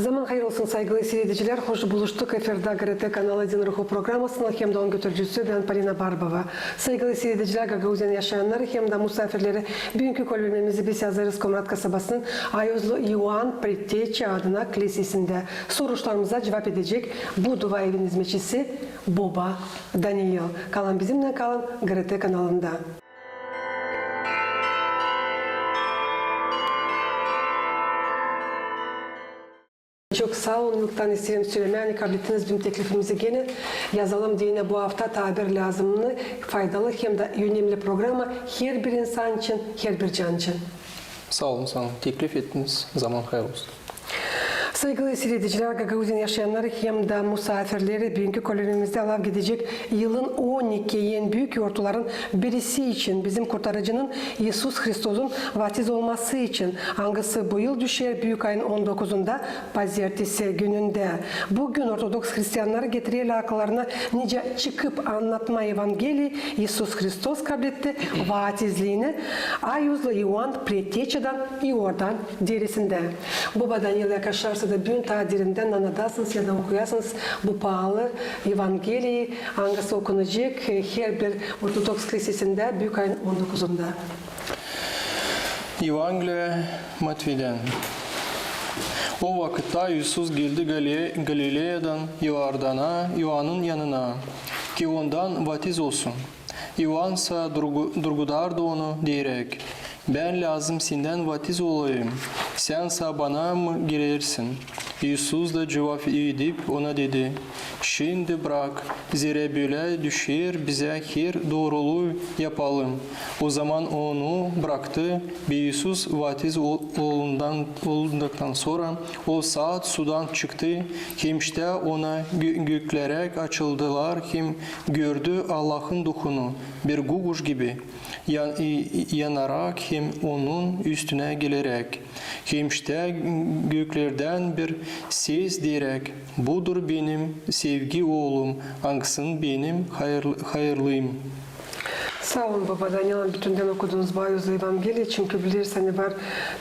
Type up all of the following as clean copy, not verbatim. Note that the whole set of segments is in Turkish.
Zaman hayır olsun saygılı seyirciler. Hoş buluştuk. Efirde GRT kanalı Din Ruhu programısının hem de onun götürücüsü ben Polina Barbova. Saygılı seyirciler, Gagauzyan yaşayanları hem de misafirleri bugünkü kolbimimizi biz yazarız Komrat kasabasının Ayuzlu Ioan Pretteçi adına kilisesinde soruşlarımıza cevap edecek bu dua evin hizmetçisi Boba Daniel. Kalan bizimle kalın GRT kanalında. Çok sağ olun. Yılktan isterim söylemeye kabul ettiniz bizim teklifimizi gene yazalım diye bu hafta tabir lazımını faydalı hem de önemli programa her bir insan için, her bir can için. Sağ olun. Teklif ettiniz. Zaman hayır olsun. Saygılı seyirciler, Gagauzyan yaşayanları hem de misafirleri bugünkü kolonimizde alıp gidecek yılın 12 en büyük yortuların birisi için bizim kurtarıcının İsus Hristos'un vatiz olması için hangisi bu yıl düşer büyük ayın 19'unda pazartesi gününde. Bugün Ortodoks Hristiyanları getiriyle akıllarına nice çıkıp anlatma Evangeliyi İsus Hristos kabul etti vatizliğini Ayuzlu Ioan Pretteçi'den Iordan derisinde. Baba Daniel'e karşılarsa da bugün tadirinden anladasınız ya da okuyasınız bu pahalı Evangeliyi hangisi okunacak her bir Ortodoks kilisesinde büyük ayın 19'unda. Evangeliye Matvey'den. O vakitte İsus geldi Galilea'dan Iordan'a, Ioan'ın yanına ki ondan vatiz olsun. Ioan ise durgudardı onu diyerek, ben lazım senden vatiz olayım, sense bana mı girersin? İsus da cevap edip ona dedi, şimdi bırak, zira böyle düşer bize her doğruluğu yapalım. O zaman onu bıraktı, bir İsus vatiz olduktan sonra o saat sudan çıktı, hem işte ona gökler açıldılar, hem gördü Allah'ın ruhunu, bir guguş gibi yanarak hem onun üstüne gelerek, hem işte göklerden bir ses diyerek, budur benim sevgi oğlum, hangisın benim hayırlıyım. Sağ olun Baba Daniel'ın bütünden okuduğunuz Ayuzlu Evangeliyi çünkü bilirseniz var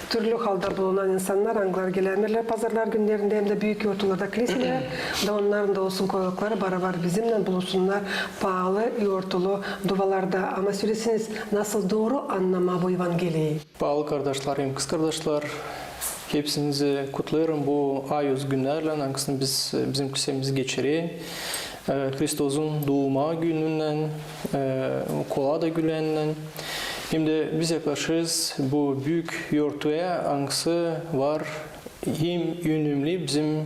türlü halde bulunan insanlar anglar gelemirler pazarlar günlerinde hem de büyük yortularda kiliselere da onların da olsun koyulukları beraber bizimle buluşsunlar pahalı yortulu duvalarda ama söylesiniz nasıl doğru anlama bu Evangeliyi? Pahalı kardeşlerim, kız kardeşler, hepsinizi kutlarım bu ayuz günlerle, hangisini bizim kilisemiz geçiriyor. Hristos'un doğuma gününden, kolada gününden. Hem de biz yaklaşırız bu büyük yortuya hangisi var hem önemli bizim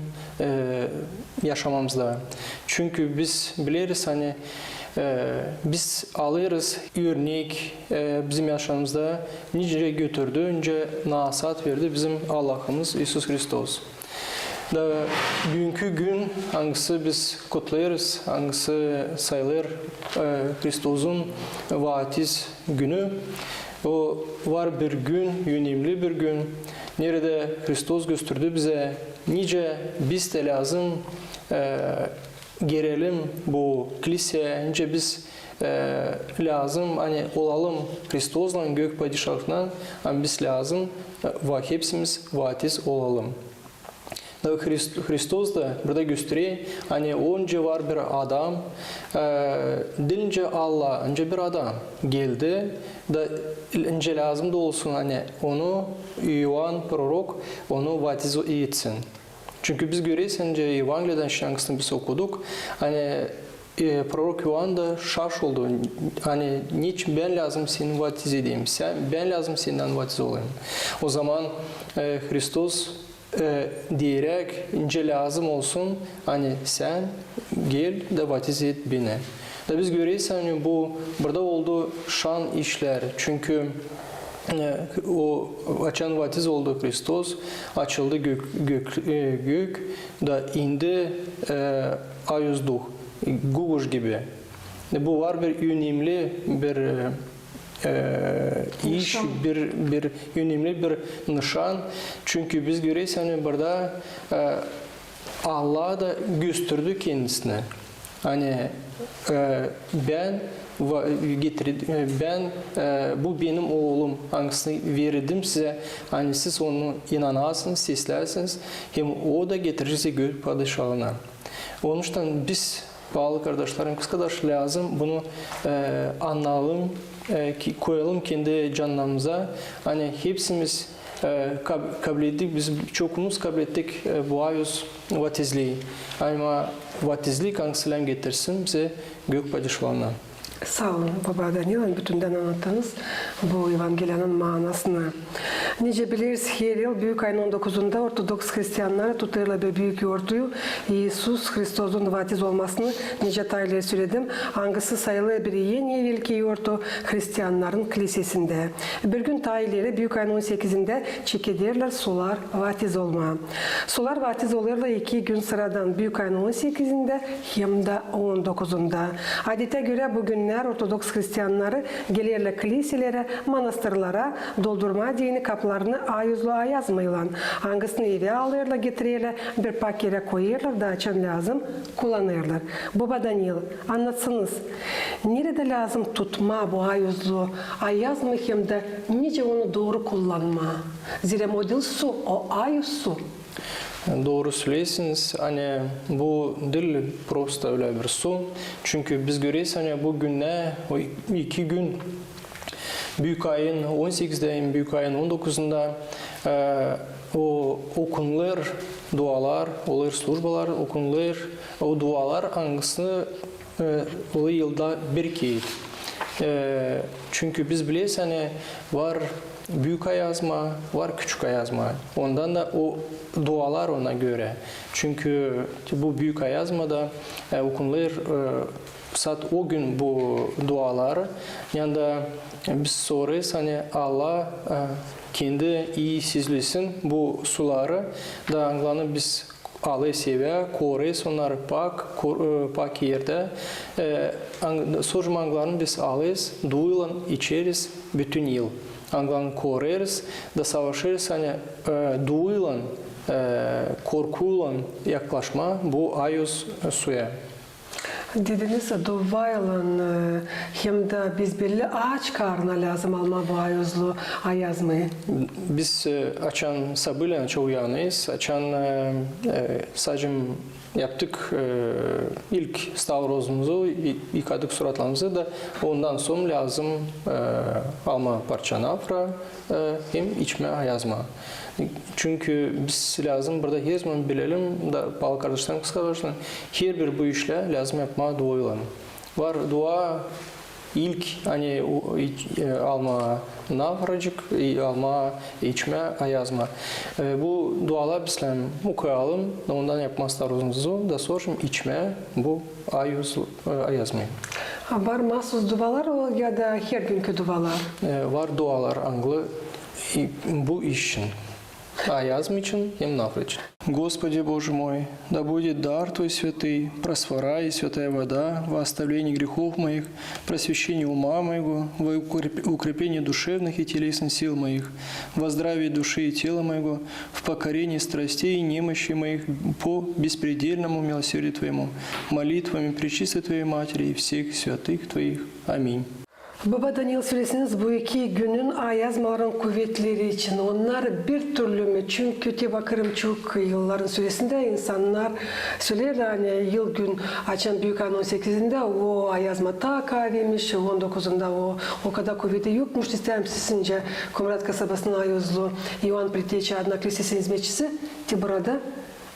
yaşamamızda. Çünkü biz biliriz hani biz alırız örnek bizim yaşamımızda nice götürdü, önce nasihat verdi bizim Allah'ımız İsus Hristos. Da bugünkü gün hangisi biz kutlayırız, hangisi sayılır Hristos'un vatiz günü. O var bir gün, önemli bir gün. Nerede Hristos gösterdi bize nice biz de lazım girelim bu kiliseye, nice biz lazım hani olalım Hristos'la gök padişahından, hani biz lazım hepsimiz vatiz olalım. Hristos da burada gösteriyor, hani önce var bir adam, dilince Allah, önce bir adam geldi, da önce lazım da olsun hani onu Ioan prorok onu vatiz etsin. Çünkü biz görüyoruz önce Evangeli'den şansını biz okuduk, hani prorok Ioan da şaş oldu, hani niçin ben lazım seni vatiz edeyim, ben lazım senden vatiz olayım. O zaman Hristos diyerek ince lazım olsun hani sen gel de vatiz et beni. Da biz görüyoruz hani bu burada oldu şan işler çünkü o açan vatiz oldu Hristos açıldı gök da indi ayuzdu guguş gibi. Bu var bir önemli bir iş, bir önemli bir nişan. Çünkü biz görüyoruz hani burada Allah da gösterdi kendisine. Hani ben bu benim oğlum, hangisini verirdim size, hani siz onu inanasınız, sizlersiniz, hem o da getirirse gök padişahına. Onun için biz, bağlı kardeşlerim, kız kardeş lazım, bunu anlayalım, koyalım kendi canlarımıza. Hani hepsimiz kabul ettik, biz çokumuz kabul ettik bu ayuz vatizliği. Ama vatizlik hangisinden getirsin bize gök padişahına. Sağ olun Baba Daniel, bütünden anlattınız bu Evangeliyanın manasını. Nice biliriz her yıl Büyük ayın 19'unda Ortodoks Hristiyanlar tutarlı bir büyük yortuyu İisus Hristos'un vatiz olmasını nice tayları söyledim. Hangisi sayılı bir en evvelki yortu Hristiyanların kilisesinde. Bir gün tayları Büyük ayın 18'inde çekederler sular vatiz olma. Sular vatiz olurlar 2 gün sıradan Büyük ayın 18'inde hem de 19'unda. Adete göre bugün Ortodoks Hristiyanları gelirler kiliselere, manastırlara doldurma dini kaplarını ayuzlu ayazmayla. Hangisini eve alırlar, getirirler, bir pakete koyarlar da açan lazım, kullanırlar. Baba Daniel, anlatsınız. Nerede lazım tutma bu ayuzlu ayazma hem de nice onu doğru kullanma? Zira model su, o ayuz su. Doğru söylüyorsunuz. Hani bu dil prosta öyle bir su. Çünkü biz görüyoruz hani bu günne, o 2 gün Büyük ayın 18'de, Büyük ayın 19'unda o okunlar, dualar, olur slujbalar, okunlar, o dualar hangisini o yılda bir kez. Çünkü biz biliyoruz hani var büyük ayazma, var küçük ayazma. Ondan da o dualar ona göre. Çünkü bu büyük ayazmada okunlar o gün bu dualar yanında biz soruyoruz hani Allah kendi iyi sizlesin bu suları da anlamda biz alıyoruz eve, koruyoruz onları pak yerde. Sorumluluklarını biz alıyoruz, duyulan içeriz bütün yıl. Anlamda koruyoruz da savaşırız hani duyulan, korkuyla yaklaşma bu ayuz suya. Dediniz duayla hem de biz belli ağaç karnına lazım alma bu ayuzlu ayazmayı. Biz açan sabırla çok uyanıyız. Açan sadece yaptık ilk stavrozumuzu, yıkadık suratlarımızı da ondan sonra lazım alma parça nafra hem içme ayazma. Çünkü biz lazım burada her zaman bilelim da bağlı kardeşlerim, kız kardeşlerim her bir bu işle lazım yapma duayla. Var dua ilk hani alma nafracık, alma içme ayazma. Bu dualar bizden okuyalım, ondan yapmazlarımızı da sonra içme bu ayazmayı. Var mahsus dualar ya da her günkü dualar? Var dualar anglı bu işin. Аязм için hem nafр için. Господи Боже мой, да будет дар Твой святый, просфора и святая вода во оставлении грехов моих, просвещение ума моего, во укреплении душевных и телесных сил моих, во здравии души и тела моего, в покорении страстей и немощи моих по беспредельному милосердию Твоему, молитвами Пречистой Твоей Матери и всех святых Твоих. Аминь. Baba Daniel söylesiniz bu 2 günün ayazmaların kuvvetleri için onlar bir türlü mü? Çünkü bakırım çok yılların süresinde insanlar söylerler hani yıl gün açan Büyük ayın 18'inde o ayazma ta kahvemiş, 19'unda o kadar kuvveti yokmuş. İsterim sizince Komrat kasabasının ayozlu Ioan Priteçi adına kilisesi hizmetçisi ki burada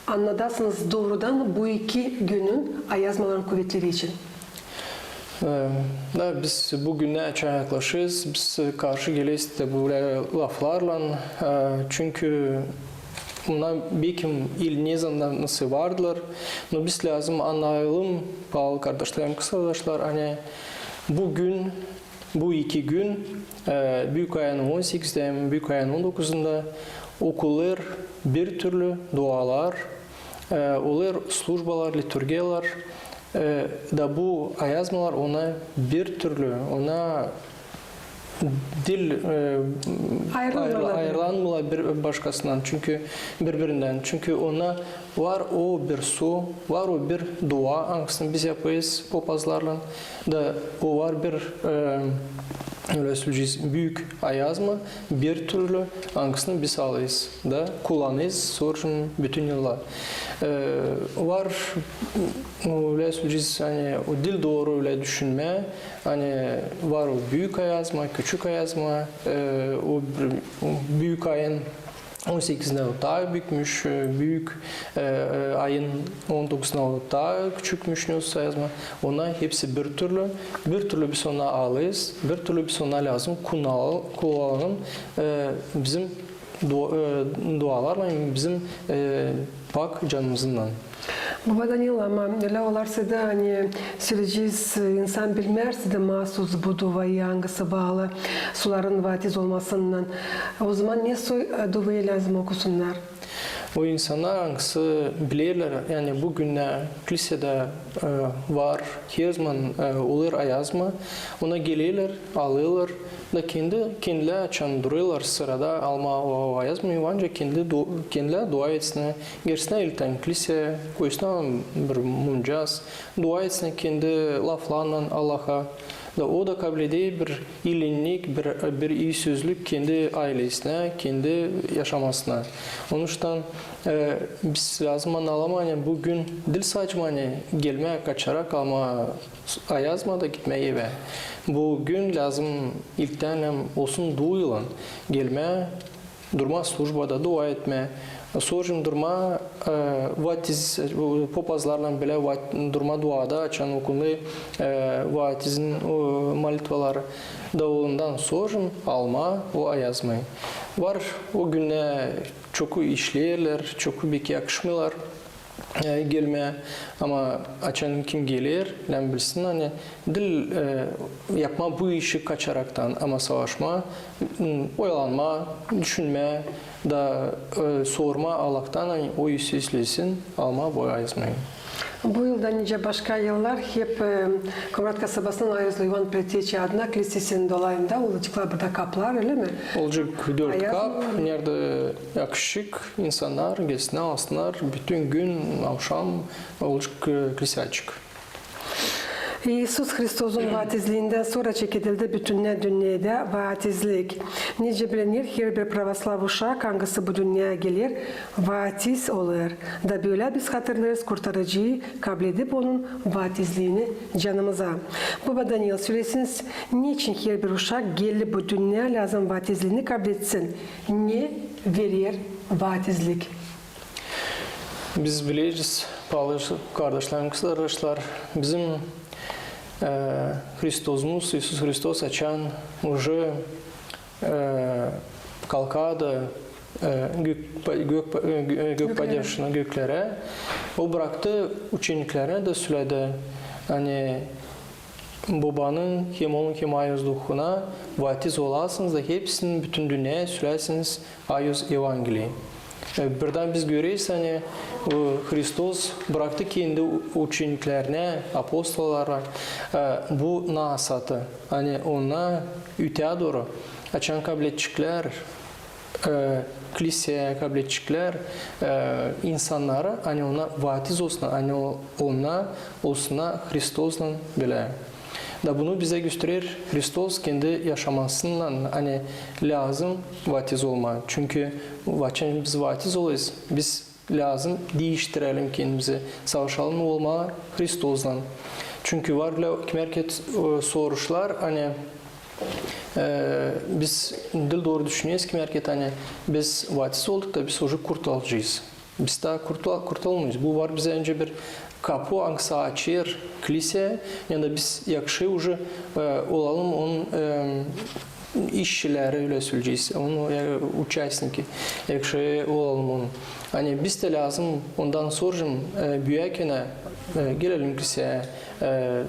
anladasınız doğrudan bu 2 günün ayazmaların kuvvetleri için. Da biz bugüne yaklaşırız, biz karşı geliyiz de böyle laflarla çünkü bunlar belki ne zaman nasıl vardılar, ama biz lazım anlayalım bağlı kardeşlerim, kız kardeşler hani bugün bu 2 gün Büyük ayın 18'de, Büyük ayın 19'unda okullar bir türlü dualar, olur slujbalar, liturgiyalar da bu ayazmalar ona bir türlü, ona dil Ayrılmalı. ayrılanmalı bir başkasından çünkü birbirinden çünkü ona var o bir su var o bir dua hangisini biz yapıyoruz papazlarla da o var bir öyle söyleyeceğiz büyük ayazma bir türlü hangisini biz alıyoruz da kullanıyoruz sonra bütün yıllar var öyle söyleyeceğiz hani o dil doğru öyle düşünme hani var o büyük ayazma küçük ayazma o büyük ayın 18'inde daha büyükmüş, büyük ayın 19'unda daha küçükmüş nüs yazma. Ona hepsi bir türlü bir ona alırız, bir türlü bir ona lazım kullanalım. Bizim dualarla bizim pak canımızdan. Baba Daniel ama öyle olarsa da hani süreciz insan bilmezse de mahsus bu duayı hangisi bağlı suların vatiz olmasından. O zaman ne duayı lazım okusunlar? O insanlar hangisi bilirler yani bugün kilisede var her zaman olur ayazma ona gelirler alırlar da kendiler açan duruyorlar sırada alma o ayazmayı ancak kendiler dua etsin gerisine ilten kilise koyusuna bir muncaz dua etsin kendi laflarla Allah'a da o da kabul ediyor bir iyilik, bir iyi sözlük kendi ailesine, kendi yaşamasına. Onun için biz lazım anlamaya yani bugün dil saçmani gelmeye kaçarak ama ayazma da gitmeye ve bugün lazım ilkten olsun duyulan gelmeye durma slujbada dua etme Sonra durma vatiz papazlarla bile durma duada açan okunlu vatizin molitvaları da ondan sonra alma o ayazmayı. Var o güne çok işlerler, çok bir yakışmıyorlar gelmeye ama açan kim gelir lan bilsin hani dil yapma bu işi kaçaraktan ama savaşma oyalanma düşünme da sorma Allah'tan hani o işi izlesin alma boy ayızmayın. Bu yılda nice başka yıllar hep Komrat kasabasının Ayazlı Ivan Pretyeçi adına kilisesinin dolayında olacaklar burada kaplar öyle mi? Olacak 4 kap, nerede yakışık insanlar gelsinler alsınlar, bütün gün akşam olacak kilise açık. İisus Hristos'un vatizliğinden sonra çekildi bütün dünyada vatizlik. Nice bilinir her bir pravoslav uşak hangisi bu dünyaya gelir vatiz olur. Da böyle biz hatırlarız kurtarıcıyı kabul edip onun vatizliğini canımıza. Baba Daniel söylesiniz niçin her bir uşak geldi bu dünya lazım vatizliğini kabul etsin? Ne verir vatizlik? Biz biliriz, kardeşlerim, kızlar, bizim Христосмус, Иисус Христос açan уже kalkadı gök padişahına göklere. O bıraktı učeniklerine de söyledi. Hani babanın hem onun hem ayız ruhuna vatiz olasınız da hepsinin bütün dünyaya söylersiniz ayız evangeliyi. Birden biz görüyoruz hani Hristos bıraktı kendi učeniklerine, apostollara bu nasatı. Hani ona öteye doğru açan kabul edecekler, kiliseye kabul edecekler insanlara hani ona vatiz olsun, hani ona olsun Hristos'la bile. Da bunu bize gösterir Hristos kendi yaşamasından hani lazım vatiz olma. Çünkü biz vatiz oluyuz. Biz lazım değiştirelim kendimizi. Savaşalım olma Hristos'la. Çünkü var merkez soruşlar hani biz dil doğru düşünüyoruz ki merkez hani biz vatiz olduk da biz уже kurtulacağız. Biz daha kurtulamayız. Bu var bize önce bir kapı hangisi açır kilise yani biz yakışı уже olalım onun işçileri öyle söyleyeceğiz. Onun участники yakışı olalım onun. Hani biz de lazım ondan sonra büyükene gelelim kiliseye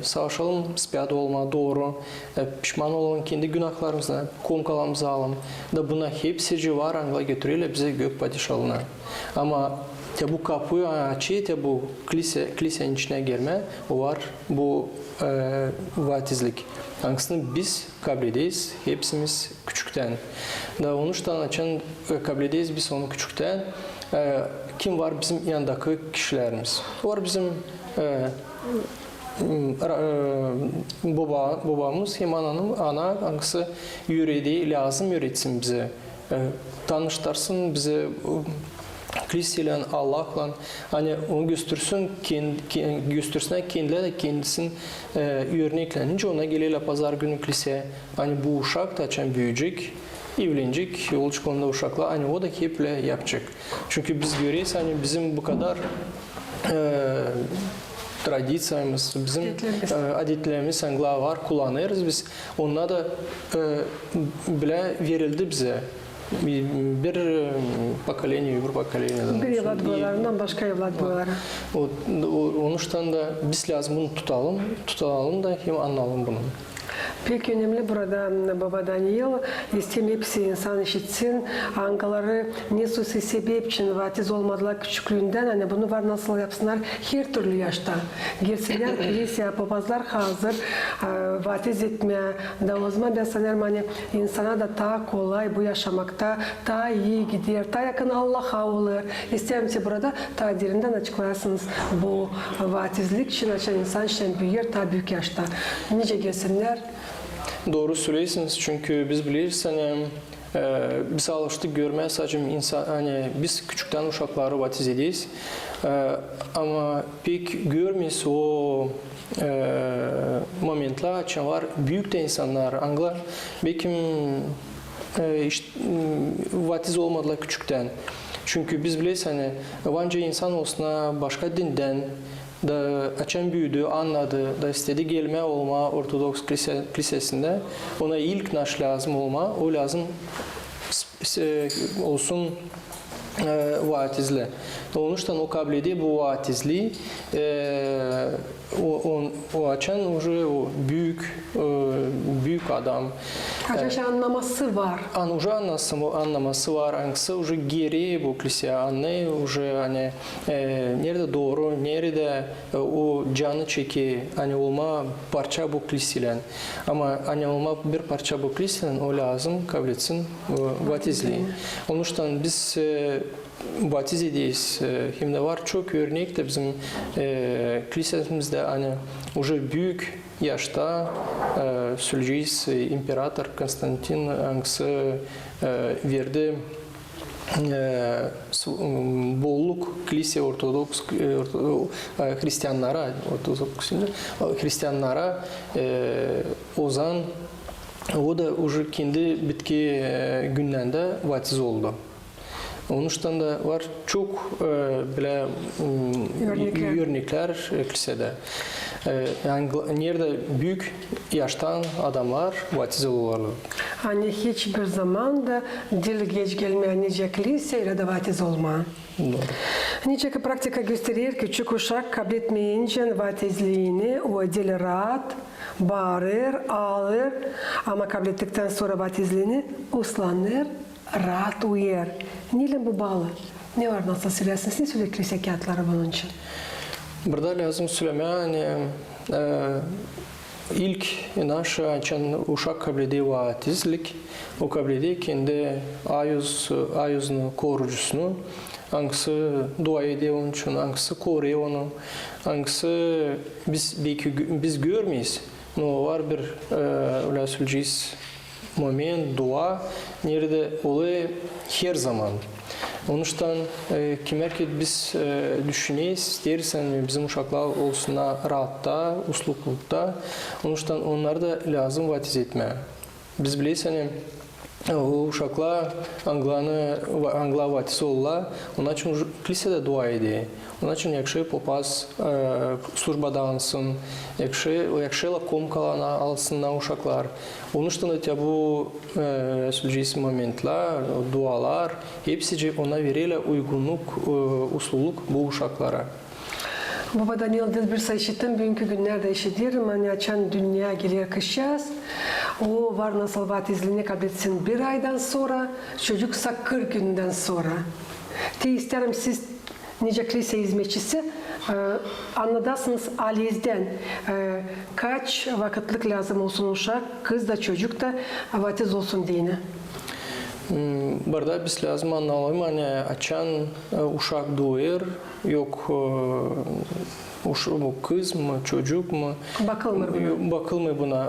savaşalım ispiyat olma doğru pişman olalım kendi günahlarımızdan konkalarımızı alalım da buna hepsi var angla getiriyle bize gök padişahına. Ama Ya bu kapıyı açıyor, ya bu kilisenin içine girme, o var bu vaatizlik. Hangisini biz kabul edeyiz, hepsimiz küçükten. Da onuştan açan kabul edeyiz biz onu küçükten. Kim var bizim yanındaki kişilerimiz? Var bizim babamız hem ana hangisi yüreği lazım öğretsin bize. Tanıştırsın bize kiliseyle, Allah'la, hani onu göstersin, göstersin kendileri kendisinin örneklenince ona geliyorlar pazar günü kiliseye. Hani bu uşak da açan büyüyecek, evlenecek, yol çıkımında uşakla, hani o da hep yapacak. Çünkü biz görüyoruz hani bizim bu kadar tradisyamız, bizim adetlerimiz var, kullanırız biz. Onlar da bile verildi bize. Bir pokoleniye, öbür pokoleniye. Bir evlat boylarından başka evlat boyları. Onuştan da biz lazım bunu tutalım da hem anlayalım bunu. Pek önemli burada Baba Daniel, istem hepsi insan işitsin, angaları nesusi sebep için vatiz olmadılar küçüklüğünden, hani bunu var nasıl yapsınlar her türlü yaşta. Girsinler, kilise, papazlar hazır vatiz etmeye, da o zaman ben sanırım hani insana da daha kolay bu yaşamakta, daha iyi gider, daha yakın Allah'a olur. İsterim ki burada daha derinden açıklarsınız bu vatizlik için açan insan için büyür, daha büyük yaşta. Nice gelsinler. Doğru söylüyorsunuz çünkü biz biliriz hani biz alıştık görmeye sadece insan hani biz küçükten uşakları vatiz ediyiz ama pek görmeyiz o momentler açan var büyük de insanlar anglar belki işte, vatiz olmadılar küçükten çünkü biz biliriz hani vanca insan olsun başka dinden da açan büyüdü, anladı, da istedi gelme olma Ortodoks kilisesinde. Ona ilk naş lazım olma, o lazım olsun vaatizle. Onuştan o kabul ediyor bu vaatizliği. O açan o büyük adam. Açan anlaması var. Уже anlaması var. Hangisi уже geri bu kiliseye anlıyor. Уже hani nerede doğru, nerede o canı çeki hani olma parça bu kiliseyle. Ama hani olma bir parça bu kiliseyle o lazım kabul etsin vaatizliği. Onuştan biz vatiz ediyiz. Hem de var çok örnek de bizim kilisemizde hani уже büyük yaşta söyleyeceğiz İmparator Konstantin hangisi verdi bolluk kilise Ortodoks Hristiyanlara ozan o da уже kendi bitki günlerinde vatiz oldu. Onuştan da var çok bile örnekler kilisede. Yani nerede büyük yaştan adamlar vatiz olurlar. Hani hiçbir zaman da dil geç gelmeyen nice kiliseyle de vatiz olma. Doğru. Nice praktika gösterir küçük uşak kabul etmeyince vatizliğini o dil rahat, bağırır, ağlar ama kabul ettikten sonra vatizliğini uslanır, rahat uyar. Neyle bu bağlı? Ne var nasıl söylersiniz? Ne söylüyor kilise kağıtları bunun için? Burada lazım söylemeye hani ilk naş açan uşak kabul ediyor vatizlik. O kabul ediyor kendi ayuzunu, korucusunu. Hangisi dua ediyor onun için, hangisi koruyor onu, hangisi biz görmeyiz. No var bir öyle söyleyeceğiz moment, dua nerede oluyor her zaman. Onuştan kimer ki biz düşüneyiz, dersen bizim uşaklar olsunlar rahatta, usluklukta. Onuştan onları da lazım vatiz etmeye. Biz biliyiz hani o uşaklar Angla vatiz olurlar. Onun için kilisede dua ediyor. Onun için yakşı papaz surbadanısın, yakşı komkalarını alsınlar uşaklar. Onun için de bu söyleyeceğiz momentler, dualar, hepsi ona veriyle uygunluk, usluluk bu uşaklara. Baba Daniel Dilbirsa işittim, bugünkü günlerde işitirim. Hani açan dünya gelir kışyaz. O var nasıl vatizliğini kabul etsin bir aydan sonra, çocuksa 40 günden sonra. Te isterim siz nice kilise hizmetçisi anladasınız Aliye'den kaç vakitlik lazım olsun uşak, kız da çocuk da vatiz olsun diyene. Burada biz lazım anlayalım, hani açan uşak doğur, yok bu kız mı, çocuk mu? Bakılmıyor buna.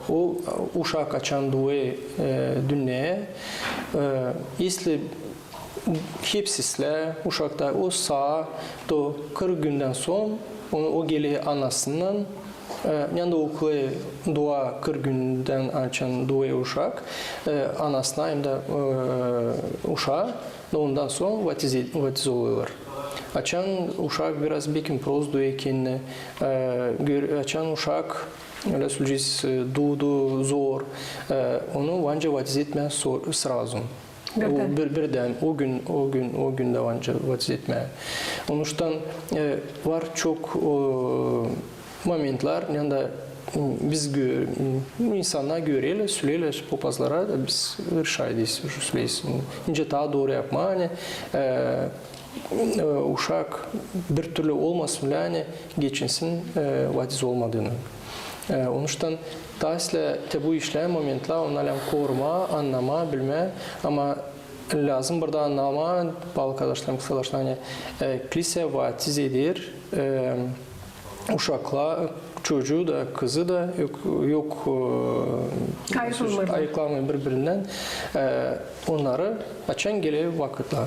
O uşak açan doğu dünyaya. Если hepsizle uşakta o sağ, to 40 günden son o geliyor anasından. Yani okulu dua 40 günden açan dua uşak anasına hem de uşağı ondan sonra vatiz oluyorlar. Açan uşak biraz bekim proz dua ekenini açan uşak öyle söyleyeceğiz doğdu zor onu vanca vatiz etmen sразу. Birden o gün de vanca vatiz etmen. Onun için var çok momentler yani biz insanlar göreyle söyleyle papazlara da biz şahidiz söyleyiz. İnce daha doğru yapma hani uşak bir türlü olmasın yani geçinsin vatiz olmadığını. Onun için dolayısıyla bu işler momentler onlarla koruma, anlama, bilme ama lazım burada anlama arkadaşlarım hani kilise vatiz edir. Uşakla çocuğu da kızı da yok ayıklanmıyor birbirinden onları açan geliyor vakitler.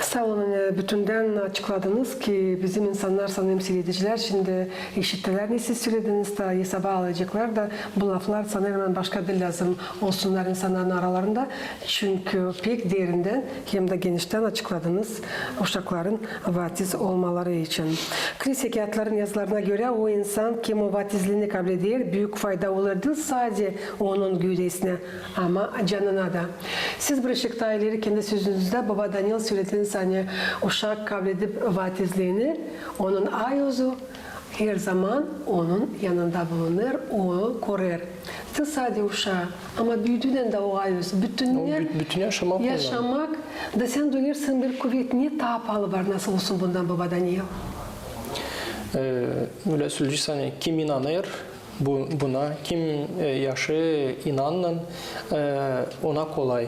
Sağ olun, bütünden açıkladınız ki bizim insanlar sanırım seyrediciler şimdi işittiler ne siz söylediniz de hesaba alacaklar da bu laflar sanırım başka bir lazım olsunlar insanların aralarında. Çünkü pek derinden hem de genişten açıkladınız uşakların vatiz olmaları için. Kilise kağıtların yazılarına göre o insan kim o vatizliğini kabul eder büyük fayda olurdu sadece onun güdesine ama canına da. Siz Bırışık'ta ileri kendi sözünüzde Baba Daniel söylediniz hani uşak kabul edip vatizliğini onun ayozu her zaman onun yanında bulunur, o korur. Sadece uşağı ama büyüdüğünden de o ayoz. Bütün yaşamak da sen duyursun bir kuvvet niye daha pahalı var nasıl olsun bundan Baba Daniel? Öyle söyleyeceğiz hani kim inanır buna, kim yaşı inanın ona kolay.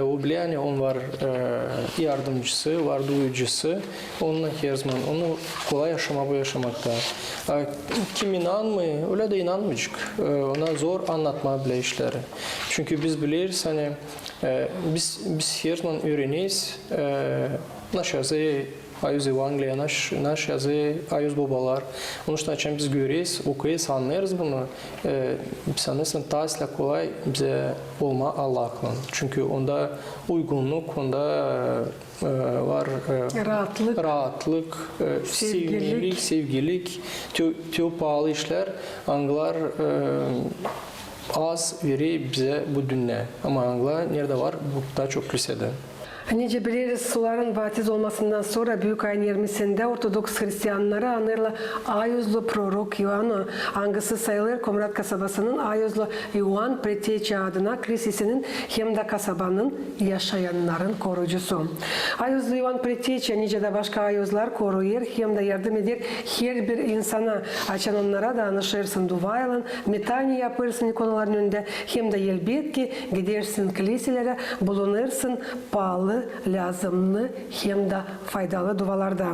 O bile yani on var yardımcısı, var duyucusu, onunla her zaman onu kolay yaşamakta. Kim inanmıyor, öyle de inanmayacak. Ona zor anlatma bile işleri. Çünkü biz biliriz hani biz her zaman öğreniyiz. Naş yazı Ayuz Evangeliya, naş yazı Ayuz babalar. Onun için biz görüyoruz, okuyuz, anlayırız bunu. Sanırsın tasla kolay bize olma Allah'ın. Çünkü onda uygunluk, onda var rahatlık, sevgilik, çok pahalı işler, anglar az veri bize bu dünya. Ama anglar nerede var? Bu daha çok lisede. Nece biliriz suların vatiz olmasından sonra Büyük ayın 20'sinde Ortodoks Hristiyanları anırla Ayuzlu prorok Ioan'ı angısı sayılır Komrat kasabasının Ayuzlu Ioan Preteçi adına kilisesinin hem de kasabanın yaşayanların korucusu. Ayuzlu Ioan Preteçi nice de başka ayuzlar koruyur hem de yardım eder her bir insana açan onlara danışırsın duayla metani yapırsın ikonaların önünde hem de elbet ki gidersin kiliselere bulunursun pahalı lazımlı hem de faydalı dualarda.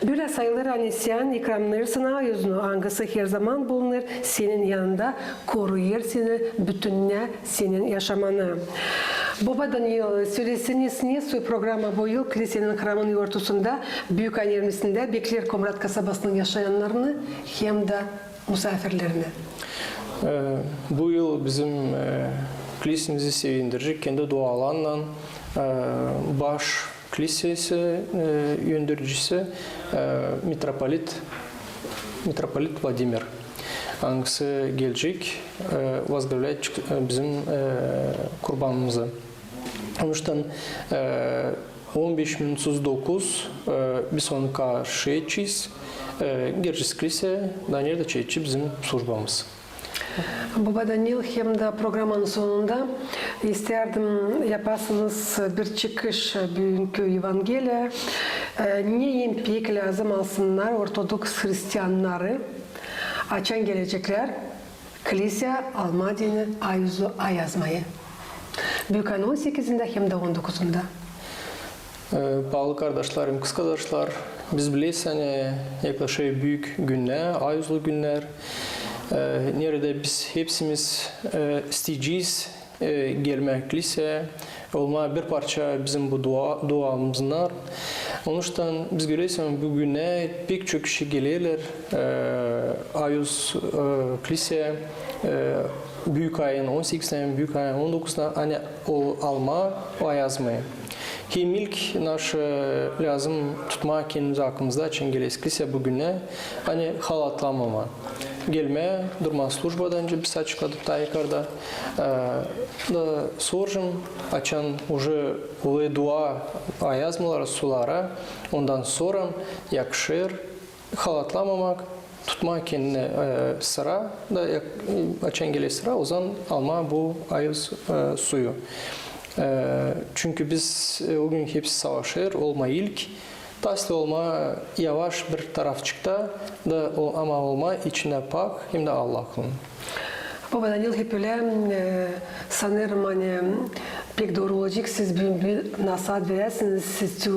Böyle sayılır anisyan ikramlırsın ayuzunu angısı her zaman bulunur senin yanında koruyur seni bütünle senin yaşamanı. Baba Daniel söylesiniz niye su programı bu yıl kilisenin hramın yortusunda Büyük ayın 20'sinde bekler Komrat kasabasının yaşayanlarını hem de misafirlerini. Bu yıl bizim kilisemizi sevindirecek kendi dualarla baş kilisesi yöndürücüsü Mitropolit Vladimir. Angısı gelecek, возглавлять bizim kurbanımızı. Onun için 15 minutsuz 9 biz onu karşı edeceğiz. Geleceğiz kilise, daha nerede çekeceğiz bizim службамız. Baba Daniel hem de programın sonunda isterdim yapasınız bir çıkış bugünkü Evangeliya. Ne impik lazım alsınlar Ortodoks Hristiyanları açan gelecekler kilise alma dini ayuzu ayazmayı. Büyük ayın 18'inde hem de 19'unda. Bağlı kardeşlerim, kız kardeşler, biz biliyoruz hani yaklaşık büyük günler, ayuzlu günler. Nerede biz hepsimiz isteyeceğiz gelmek kiliseye. Olma bir parça bizim bu duamızın var. Onun için biz görüyoruz bu güne pek çok kişi gelirler ayuz kiliseye. Büyük ayın 18'den, büyük ayın 19'dan hani o alma, o yazmayı. Hem ilk lazım tutmak kendimizi aklımızda için geliriz kilise bugüne hani halatlamama. Gelme, durma службадан önce biz açıkladık da yukarıda. Da soracağım, açan уже ulu dua yazmalar sulara, ondan sonra yakışır halatlanmamak, tutmak kendine sıra, da açan gelir sıra, o zaman alma bu ayız suyu. Çünkü biz o gün hepsi savaşır, olma ilk. Tasli olma yavaş bir tarafçıkta da ama olma içine pak hem de Allah'ın. Baba Daniel hep öyle sanırım hani pek doğru olacak. Siz bir nasihat verirsiniz. Siz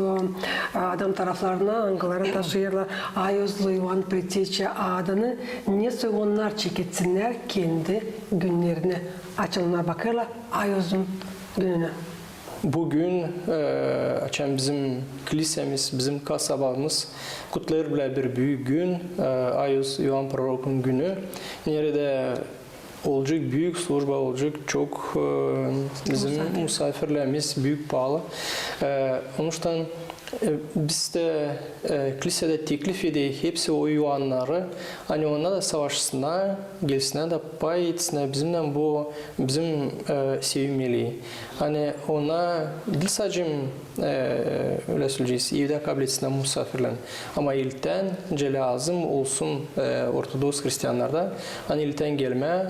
adam taraflarına angıları taşıyırlar. Ayozlu Ivan Pretiyçe adını neyse onlar çeketsinler kendi günlerine. Açılımlar bakırlar Ayoz'un gününe. Bugün açan bizim kilisemiz, bizim kasabamız kutlar bile bir büyük gün. Ayuz Ivan Prorok'un günü. Nerede olacak büyük slujba olacak çok bizim misafirlerimiz büyük pahalı. Onun için biz de kilisede teklif ediyor hepsi o yuvanları hani ona da savaşsınlar, gelsinler de pay etsinler bizimle bu bizim sevimliliği. Hani ona değil sadece öyle söyleyeceğiz, evde kabul etsinler misafirlerin. Ama ilten lazım olsun Ortodoks Hristiyanlarda hani ilten gelme.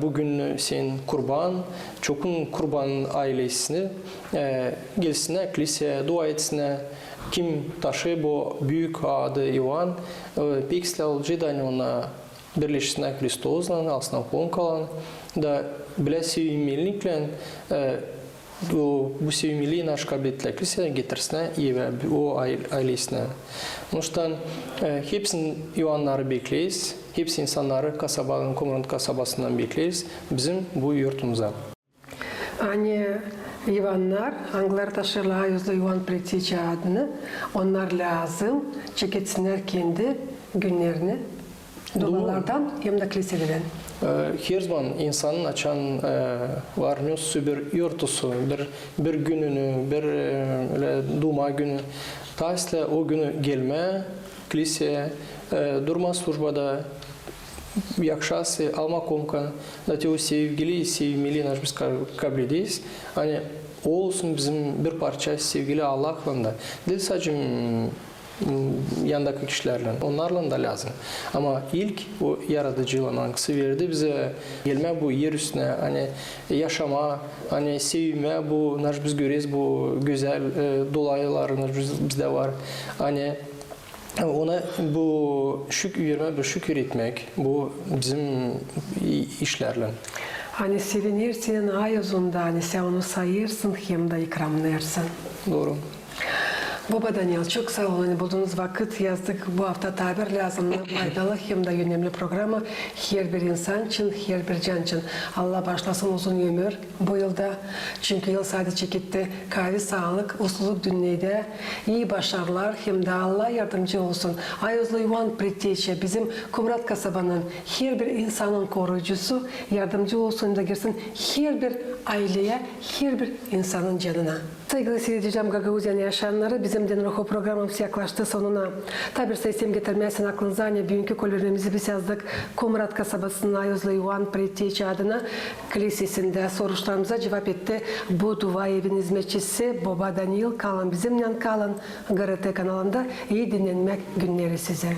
Bugün sen kurban, çokun kurban ailesini gelsinler kiliseye dua etsinler. Kim taşı bu büyük adı Ivan, pek olacak da ona birleşsinler Kristos'la, aslında kolun kalan da bile sevimlilikle bu sevimliliği naş kabiliyetle kiliseye getirsinler ve o ailesine. Onun için hepsinin Ivanları bekleyiz. Hepsi insanları kasabanın, Komorant kasabasından bekleyiz. Bizim bu yurtumuza. Hani Ivanlar, Anglar taşırlar Ayozlu Ivan Pretiyçe adını. Onlar lazım çeketsinler kendi günlerini. Dualardan hem de kiliseden. Her zaman insanın açan var bir yurtusu, bir gününü, bir duma günü. Taysla o günü gelme, kiliseye, durma службада, yakşası alma komkan, da te o sevgili, sevimli naş biz kabul ediyiz. Hani o olsun bizim bir parça sevgili Allah'la da. Değil sadece yandaki kişilerle, onlarla da lazım. Ama ilk o yaratıcılığın angısı verdi bize gelme bu yer üstüne, hani yaşama, hani sevme bu, biz görüyoruz bu güzel dolaylar bizde var. Hani ona bu şükür etmek, bu bizim işlerle. Hani sevinirsin Ayoz'unda, hani sen onu sayırsın hem de ikramlarsın. Doğru. Baba Daniel, çok sağ olun. Bulduğunuz vakit yazdık. Bu hafta tabir lazım. Faydalı hem de önemli programı. Her bir insan için, her bir can için. Allah başlasın uzun ömür bu yılda. Çünkü yıl sadece gitti. Kahve, sağlık, usluluk dünyada. İyi başarılar hem de Allah yardımcı olsun. Ayozlu Ivan Pretiyçe bizim Komrat kasabanın her bir insanın koruyucusu yardımcı olsun da girsin her bir aileye, her bir insanın canına. Saygılı seyredeceğim Gagauzyan yaşayanları bizim Denroho programımız yaklaştı sonuna. Tabi sayısım getirmesin aklınıza ne bugünkü kolörlerimizi biz yazdık. Komrat kasabasının Ayozlu Ivan Pretiyçe adına kilisesinde soruşlarımıza cevap etti. Bu dua evin hizmetçisi Baba Daniel kalın bizimle kalın. GRT kanalında iyi dinlenmek günleri size.